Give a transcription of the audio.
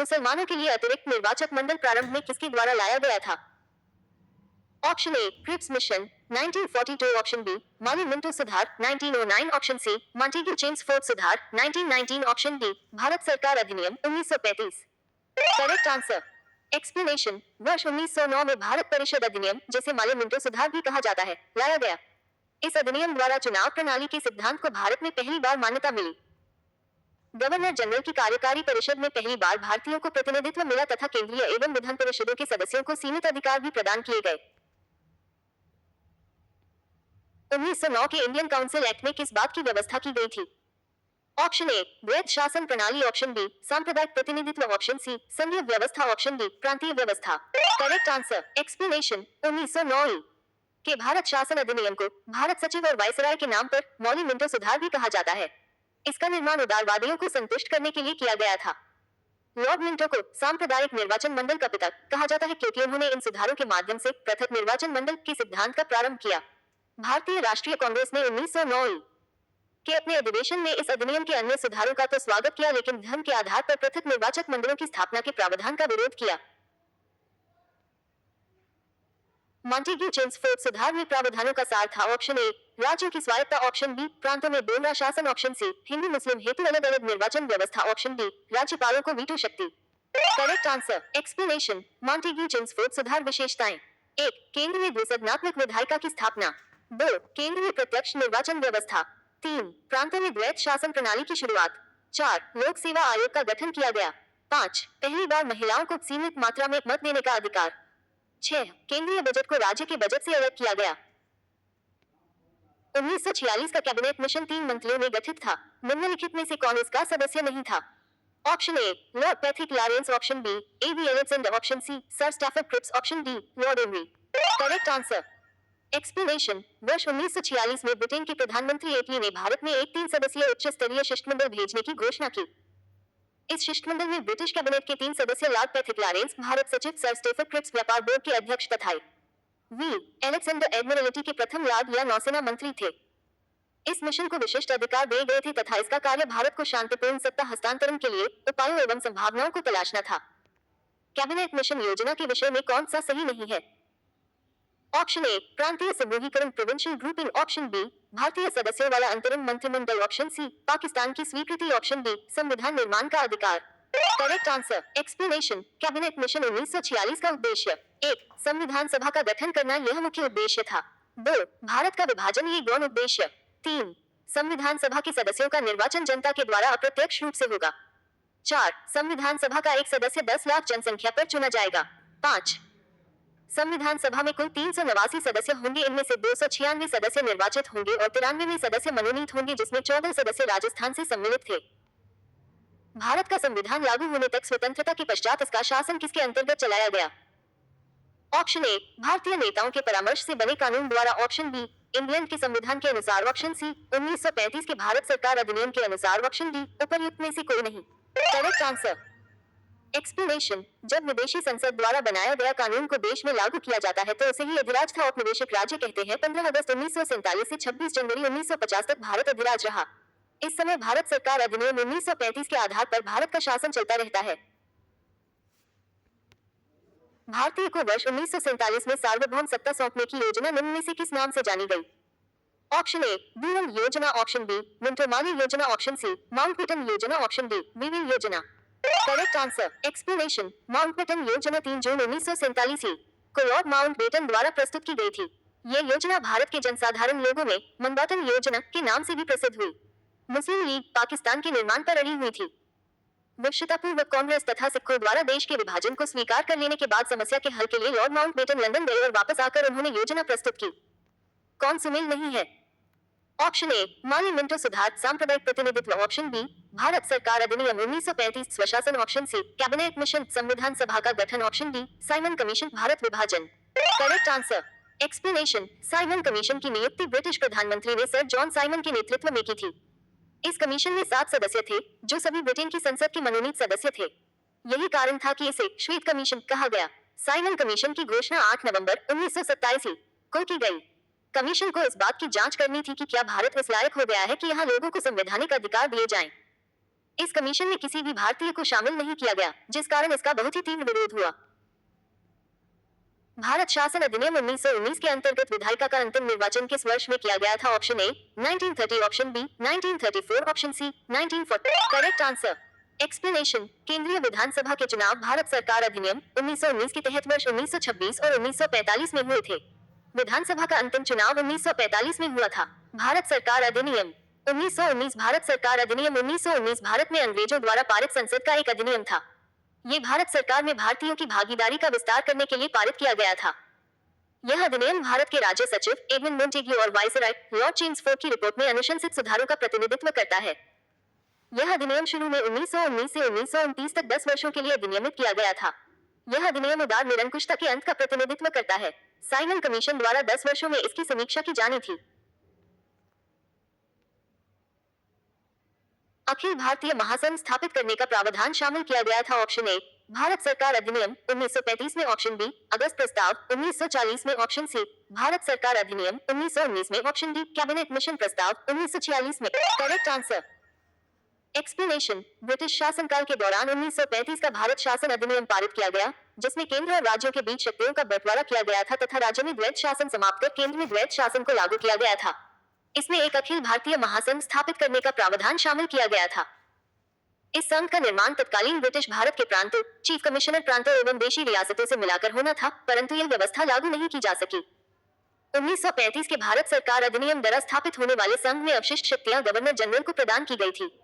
मुसलमानों के लिए अतिरिक्त निर्वाचक मंडल प्रारंभ में किसके द्वारा लाया गया था? Option A Cripps Mission 1942, option B Morley Minto सुधार 1909, ऑप्शन सी मॉन्टेग्यू चेम्सफोर्ड सुधार 1919, ऑप्शन डी भारत सरकार अधिनियम 1935। Correct answer. एक्सप्लेनेशन। वर्ष 1909 में भारत परिषद अधिनियम, जिसे माली मिंटो सुधार भी कहा जाता है, लाया गया। इस अधिनियम द्वारा चुनाव प्रणाली के सिद्धांत को भारत में पहली बार मान्यता मिली। गवर्नर जनरल की कार्यकारी परिषद में पहली बार भारतीयों को प्रतिनिधित्व मिला तथा केंद्रीय एवं विधान परिषदों के सदस्यों को सीमित अधिकार भी प्रदान किए गए। 1909 के इंडियन काउंसिल एक्ट में किस बात की व्यवस्था की गई थी? ऑप्शन ए द्वैध शासन प्रणाली, ऑप्शन बी सांप्रदायिक प्रतिनिधित्व, ऑप्शन सी संघीय व्यवस्था, ऑप्शन डी प्रांतीय व्यवस्था। Correct answer. एक्सप्लेनेशन। 1909 के भारत शासन अधिनियम को भारत सचिव और वायसराय के नाम पर मौली मिंटो सुधार भी कहा जाता है। इसका निर्माण उदारवादियों को संतुष्ट करने के लिए किया गया था। लॉर्ड मिंटो को सांप्रदायिक निर्वाचन मंडल का पिता कहा जाता है क्योंकि उन्होंने इन सुधारों के माध्यम से पृथक निर्वाचन मंडल के सिद्धांत का प्रारंभ किया। भारतीय राष्ट्रीय कांग्रेस ने 1909 के अपने अधिवेशन में इस अधिनियम के अन्य सुधारों का तो स्वागत किया, लेकिन धर्म के आधार पर पृथक निर्वाचक मंडलों की स्थापना के प्रावधान का विरोध किया। मॉन्टेग्यू चेम्सफोर्ड सुधार में प्रावधानों का सार था। ऑप्शन ए राज्यों की स्वायत्तता, ऑप्शन बी प्रांतों में दोहरा शासन, ऑप्शन सी हिंदू मुस्लिम हेतु अलग अलग निर्वाचन व्यवस्था, ऑप्शन डी राज्यपालों को वीटो शक्ति। Correct answer. Explanation. Montagu Chelmsford सुधार विशेषताएं। 1. केंद्र में द्विसदनात्मक विधायिका की स्थापना। 2. केंद्र में प्रत्यक्ष निर्वाचन व्यवस्था। 3. प्रांतों में द्वैध शासन प्रणाली की शुरुआत। 4. लोक सेवा आयोग का गठन किया गया। 5. पहली बार महिलाओं को सीमित मात्रा में मत देने का अधिकार। 6. केंद्रीय बजट को राज्य के बजट से अलग किया गया। 1946 का कैबिनेट मिशन 3 मंत्रियों में गठित था। निम्नलिखित में से कौन इसका सदस्य नहीं था? Option A Lord Patrick Lawrence, option B A V Alexander, option C Sir Stafford Cripps, option D Lord Amery. Correct answer. Explanation. वर्ष 1946 में ब्रिटेन के प्रधानमंत्री एटली ने भारत में एक 3 सदस्यीय उच्च स्तरीय शिष्टमंडल भेजने की घोषणा की। इस शिष्टमंडल में ब्रिटिश कैबिनेट के 3 सदस्य लॉर्ड पैट्रिक लॉरेंस, भारत सचिव सर स्टैफर्ड क्रिप्स, व्यापार बोर्ड के अध्यक्ष तथा वी अलेक्जेंडर एडमिरल्टी के प्रथम लॉर्ड या नौसेना मंत्री थे। इस मिशन को विशिष्ट अधिकार दिए गए थे तथा इसका कार्य भारत को शांतिपूर्ण सत्ता हस्तांतरण के लिए उपायों एवं संभावनाओं को तलाशना था। कैबिनेट मिशन योजना के विषय में कौन सा सही नहीं है? ऑप्शन ए प्रांतीय समूहीकरण प्रोविंशियल ग्रुपिंग, ऑप्शन बी भारतीय सदस्यों वाला अंतरिम मंत्रिमंडल, ऑप्शन सी पाकिस्तान की स्वीकृति, ऑप्शन डी संविधान निर्माण का अधिकार। Correct answer. Explanation. Cabinet mission 1946 का उद्देश्य। 1. संविधान सभा का गठन करना, यह मुख्य उद्देश्य था। 2. भारत का विभाजन, ये गौण उद्देश्य। 3. संविधान सभा के सदस्यों का निर्वाचन जनता के द्वारा अप्रत्यक्ष रूप से होगा। 4. संविधान सभा का एक सदस्य 10 लाख जनसंख्या पर चुना जाएगा। 5. संविधान सभा में कुल 389 सदस्य होंगे, इनमें से 296 सदस्य निर्वाचित होंगे और 93 सदस्य मनोनीत होंगे, जिसमें 14 सदस्य राजस्थान से सम्मिलित थे। भारत का संविधान लागू होने तक स्वतंत्रता के पश्चात इसका शासन किसके अंतर्गत चलाया गया? ऑप्शन ए भारतीय नेताओं के परामर्श से बने कानून द्वारा, ऑप्शन बी इंग्लैंड के संविधान के अनुसार, ऑप्शन सी 1935 के भारत सरकार अधिनियम के अनुसार, ऑप्शन डी उपर्युक्त में से कोई नहीं। Correct answer. एक्सप्लेनेशन। जब विदेशी संसद द्वारा बनाया गया कानून को देश में लागू किया जाता है तो उसे ही अधिराज था औपनिवेशिक राज्य कहते हैं। 15 अगस्त 1947 से 26 जनवरी 1950 तक भारत अधिराज रहा। इस समय भारत सरकार अधिनियम 1935 के आधार पर भारत का शासन चलता रहता है। भारतीय को वर्ष 1947 में सार्वभौम सत्ता सौंपने की योजना निम्न में से किस नाम से जानी गई? ऑप्शन ए ब्यूरन योजना, ऑप्शन बी मिंटो-माली योजना, ऑप्शन सी माउंटबेटन योजना, ऑप्शन डी वीवी योजना। Correct answer. एक्सप्लेनेशन। माउंटबेटन योजना 3 जून 1947 को लॉर्ड माउंटबेटन द्वारा प्रस्तुत की गई थी। ये योजना भारत के जनसाधारण लोगों में माउंटबेटन योजना के नाम से भी प्रसिद्ध हुई। मुस्लिम लीग पाकिस्तान के निर्माण पर अड़ी हुई थी। विश्वतापूर्वक कांग्रेस तथा सिखों द्वारा देश के विभाजन को स्वीकार कर लेने के बाद समस्या के हल के लिए लॉर्ड माउंटबेटन लंदन गए और वापस आकर उन्होंने योजना प्रस्तुत की। कौन सुमेल नहीं है? ऑप्शन ए माली मिंटो सुधार सांप्रदायिक प्रतिनिधित्व, ऑप्शन बी भारत सरकार अधिनियम 1935 स्वशासन, ऑप्शन सी कैबिनेट मिशन संविधान सभा का गठन, option D Simon commission Bharat विभाजन। Correct answer. Explanation. Simon commission की नियुक्ति ब्रिटिश प्रधानमंत्री ने सर जॉन साइमन के नेतृत्व में की थी। इस कमीशन में 7 सदस्य थे जो सभी ब्रिटेन की संसद के मनोनीत सदस्य थे। यही कारण था कि इसे श्वेत कमीशन कहा गया। साइमन कमीशन की घोषणा 8 नवंबर 1927 को की गई। कमीशन को इस बात की जांच करनी थी कि क्या भारत इस लायक हो गया है कि यहाँ लोगों को संवैधानिक अधिकार दिए जाएं। इस कमीशन में किसी भी भारतीय को शामिल नहीं किया गया, जिस कारण इसका बहुत ही तीव्र विरोध हुआ। भारत शासन अधिनियम 1919 के अंतर्गत विधायिका का अंतिम निर्वाचन किस वर्ष में किया गया था? Option A 1930, option B 1934, option C 1940। Correct answer. Explanation. केंद्रीय विधानसभा के चुनाव भारत सरकार अधिनियम 1919 के तहत वर्ष 1926 और 1945 में हुए थे। विधानसभा का अंतिम चुनाव 1945 में हुआ था। भारत सरकार अधिनियम 1919। भारत सरकार अधिनियम 1919 भारत में अंग्रेजों द्वारा पारित संसद का एक अधिनियम था। ये भारत सरकार में भारतीयों की भागीदारी का विस्तार करने के लिए पारित किया गया था। यह अधिनियम भारत के राज्य सचिव एडविन मोंटेग्यू और वाइसरॉय लॉर्ड चेम्सफोर्ड की रिपोर्ट में अनुशंसित सुधारों का प्रतिनिधित्व करता है। यह अधिनियम शुरू में 1919 से 1929 तक 10 वर्षों के लिए अधिनियमित किया गया था। यह अधिनियम उदार निरंकुशता के अंत का प्रतिनिधित्व करता है। साइमन कमीशन द्वारा 10 वर्षों में इसकी समीक्षा की जानी थी। अखिल भारतीय महासंघ स्थापित करने का प्रावधान शामिल किया गया था। ऑप्शन ए भारत सरकार अधिनियम 1935 में, ऑप्शन बी अगस्त प्रस्ताव 1940 में, ऑप्शन सी भारत सरकार अधिनियम 1919 में, ऑप्शन डी कैबिनेट मिशन प्रस्ताव 1946 में। Correct answer. एक्सप्लेनेशन। ब्रिटिश शासनकाल के दौरान 1935 का भारत शासन अधिनियम पारित किया गया, जिसमें केंद्र और राज्यों के बीच शक्तियों का बंटवारा किया गया था तथा राज्य में द्वैत शासन समाप्त कर केंद्र में द्वैत शासन को लागू किया गया था। इसमें एक अखिल भारतीय महासंघ स्थापित करने का प्रावधान शामिल किया गया था। इस संघ का निर्माण तत्कालीन ब्रिटिश भारत के प्रांतों, चीफ कमिश्नर प्रांतों एवं देशी रियासतों से मिलाकर होना था, परंतु यह व्यवस्था लागू नहीं की जा सकी। 1935 के भारत सरकार अधिनियम द्वारा स्थापित होने वाले संघ में अवशिष्ट शक्तियां गवर्नर जनरल को प्रदान की गई थी।